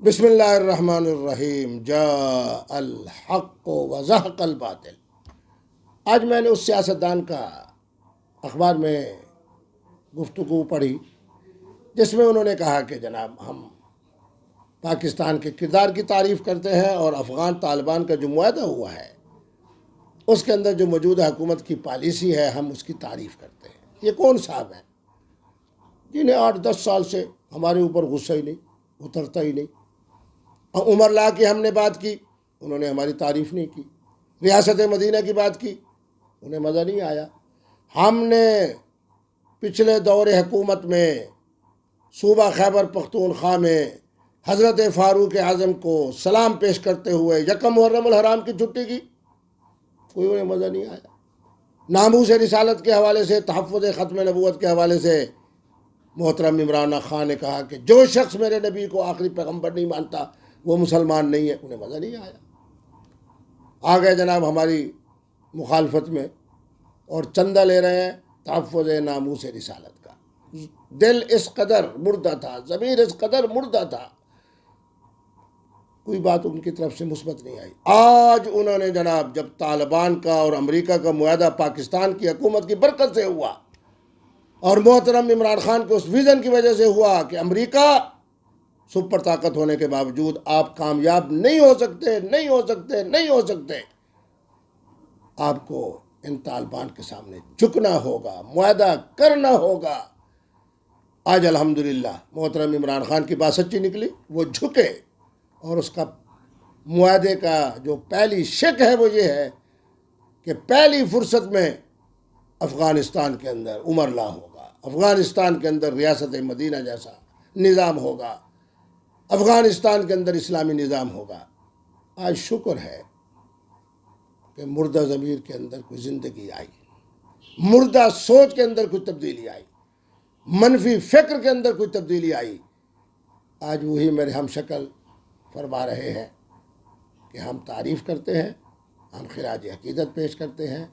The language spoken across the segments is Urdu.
بسم اللہ الرحمن الرحیم جاء الحق وزهق الباطل۔ آج میں نے اس سیاستدان کا اخبار میں گفتگو پڑھی جس میں انہوں نے کہا کہ جناب ہم پاکستان کے کردار کی تعریف کرتے ہیں اور افغان طالبان کا جو معاہدہ ہوا ہے اس کے اندر جو موجودہ حکومت کی پالیسی ہے ہم اس کی تعریف کرتے ہیں۔ یہ کون صاحب ہیں جنہیں 8-10 سال سے ہمارے اوپر غصہ ہی نہیں اترتا ہی نہیں؟ عمر لا کی ہم نے بات کی، انہوں نے ہماری تعریف نہیں کی۔ ریاست مدینہ کی بات کی، انہیں مزہ نہیں آیا۔ ہم نے پچھلے دور حکومت میں صوبہ خیبر پختونخوا میں حضرت فاروق اعظم کو سلام پیش کرتے ہوئے یکم محرم الحرام کی چھٹی کی، کوئی انہیں مزہ نہیں آیا۔ ناموس رسالت کے حوالے سے، تحفظ ختم نبوت کے حوالے سے محترم عمران خان نے کہا کہ جو شخص میرے نبی کو آخری پیغمبر نہیں مانتا وہ مسلمان نہیں ہے، انہیں مزہ نہیں آیا۔ آ گئے جناب ہماری مخالفت میں اور چندہ لے رہے ہیں تحفظ ناموس رسالت کا۔ دل اس قدر مردہ تھا، ضمیر اس قدر مردہ تھا، کوئی بات ان کی طرف سے مثبت نہیں آئی۔ آج انہوں نے جناب جب طالبان کا اور امریکہ کا معاہدہ پاکستان کی حکومت کی برکت سے ہوا اور محترم عمران خان کے اس ویژن کی وجہ سے ہوا کہ امریکہ سپر طاقت ہونے کے باوجود آپ کامیاب نہیں ہو سکتے، نہیں ہو سکتے، نہیں ہو سکتے، آپ کو ان طالبان کے سامنے جھکنا ہوگا، معاہدہ کرنا ہوگا۔ آج الحمدللہ محترم عمران خان کی بات سچی نکلی، وہ جھکے اور اس کا معاہدے کا جو پہلی شک ہے وہ یہ ہے کہ پہلی فرصت میں افغانستان کے اندر عمر لا ہوگا، افغانستان کے اندر ریاست مدینہ جیسا نظام ہوگا، افغانستان کے اندر اسلامی نظام ہوگا۔ آج شکر ہے کہ مردہ ضمیر کے اندر کوئی زندگی آئی، مردہ سوچ کے اندر کوئی تبدیلی آئی، منفی فکر کے اندر کوئی تبدیلی آئی۔ آج وہی میرے ہم شکل فرما رہے ہیں کہ ہم تعریف کرتے ہیں، ہم خراج عقیدت پیش کرتے ہیں،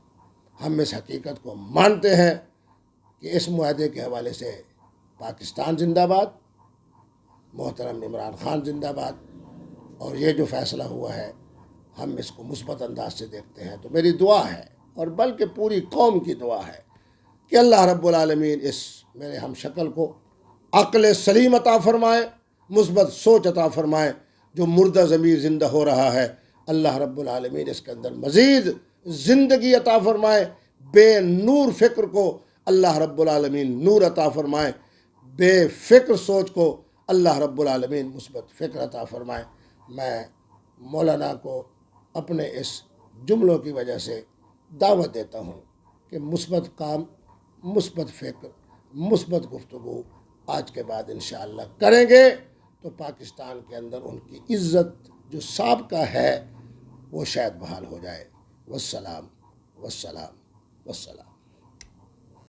ہم اس حقیقت کو مانتے ہیں کہ اس معاہدے کے حوالے سے پاکستان زندہ باد، محترم عمران خان زندہ باد، اور یہ جو فیصلہ ہوا ہے ہم اس کو مثبت انداز سے دیکھتے ہیں۔ تو میری دعا ہے اور بلکہ پوری قوم کی دعا ہے کہ اللہ رب العالمین اس میرے ہم شکل کو عقل سلیم عطا فرمائے، مثبت سوچ عطا فرمائے۔ جو مردہ ضمیر زندہ ہو رہا ہے اللہ رب العالمین اس کے اندر مزید زندگی عطا فرمائے، بے نور فکر کو اللہ رب العالمین نور عطا فرمائے، بے فکر سوچ کو اللہ رب العالمین مثبت فکر عطا فرمائے۔ میں مولانا کو اپنے اس جملوں کی وجہ سے دعوت دیتا ہوں کہ مثبت کام، مثبت فکر، مثبت گفتگو آج کے بعد انشاءاللہ کریں گے تو پاکستان کے اندر ان کی عزت جو سابقہ ہے وہ شاید بحال ہو جائے۔ والسلام والسلام والسلام۔